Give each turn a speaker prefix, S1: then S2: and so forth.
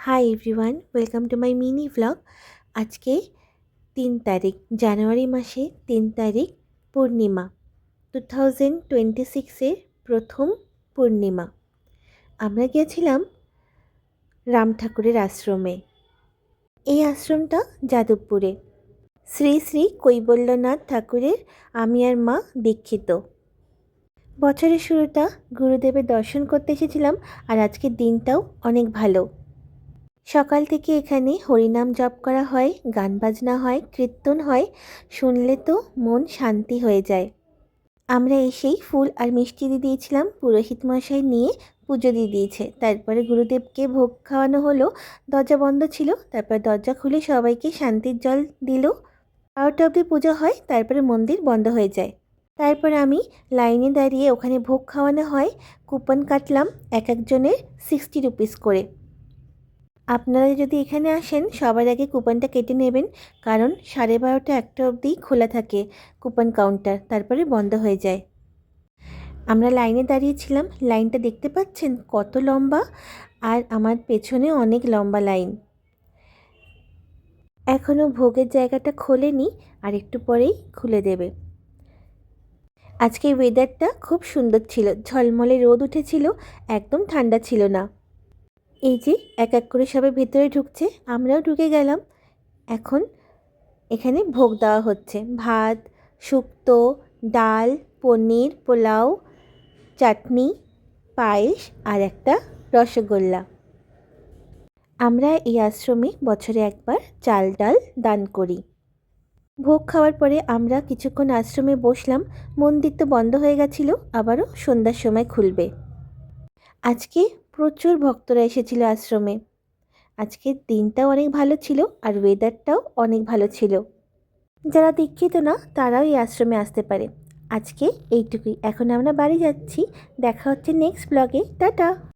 S1: Hi everyone, welcome to my mini vlog. আজকে 3 তারিখ, জানুয়ারি মাসে 3 তারিখ, পূর্ণিমা, 2026-এর প্রথম পূর্ণিমা। আমরা গিয়েছিলাম রাম ঠাকুরের আশ্রমে। এই আশ্রমটা যাদবপুরে। শ্রী শ্রী কৈবল্যনাথ ঠাকুরের আমি আর মা দীক্ষিত। বছরের শুরুটা গুরুদেবের দর্শন করতে এসেছিলাম, আর আজকের দিনটাও অনেক ভালো। সকাল থেকে এখানে হরিনাম জপ করা হয়, গান বাজনা হয়, কীর্তন হয়। শুনলে তো মন শান্তি হয়ে যায়। আমরা এসেই ফুল আর মিষ্টি দিয়ে দিয়েছিলাম। পুরোহিত মশাই নিয়ে পুজো দিয়ে দিয়েছে। তারপরে গুরুদেবকে ভোগ খাওয়ানো হলো। দরজা বন্ধ ছিল, তারপর দরজা খুলে সবাইকে শান্তির জল দিল। 12টা অবধি পুজো হয়, তারপরে মন্দির বন্ধ হয়ে যায়। তারপর আমি লাইনে দাঁড়িয়ে ওখানে ভোগ খাওয়ানো হয়। কুপন কাটলাম, এক একজনের 60 রুপিস করে। আপনারা যদি এখানে আসেন সবার আগে কুপনটা কেটে নেবেন, কারণ 12:30 1টা অবধি খোলা থাকে কুপন কাউন্টার, তারপরে বন্ধ হয়ে যায়। আমরা লাইনে দাঁড়িয়েছিলাম। লাইনটা দেখতে পাচ্ছেন কত লম্বা, আর আমার পেছনে অনেক লম্বা লাইন। এখনও ভোগের জায়গাটা খোলেনি, আর একটু পরেই খুলে দেবে। আজকে ওয়েদারটা খুব সুন্দর ছিল, ঝলমলে রোদ উঠেছিল, একদম ঠান্ডা ছিল না। এই যে এক এক করে সবাই ভেতরে ঢুকছে, আমরাও ঢুকে গেলাম। এখন এখানে ভোগ দেওয়া হচ্ছে ভাত, শুক্তো, ডাল, পনির, পোলাও, চাটনি, পায়েস আর একটা রসগোল্লা। আমরা এই আশ্রমে বছরে একবার চাল ডাল দান করি। ভোগ খাওয়ার পরে আমরা কিছুক্ষণ আশ্রমে বসলাম। মন্দির তো বন্ধ হয়ে গেছিলো, আবারও সন্ধ্যার সময় খুলবে। আজকে প্রচুর ভক্তরা এসেছিল আশ্রমে। আজকের দিনটাও অনেক ভালো ছিল, আর ওয়েদারটাও অনেক ভালো ছিল। যারা দীক্ষিত না তারাও এই আশ্রমে আসতে পারে। আজকে এইটুকুই। এখন আমরা বাড়ি যাচ্ছি। দেখা হচ্ছে নেক্সট ব্লগে। টাটা।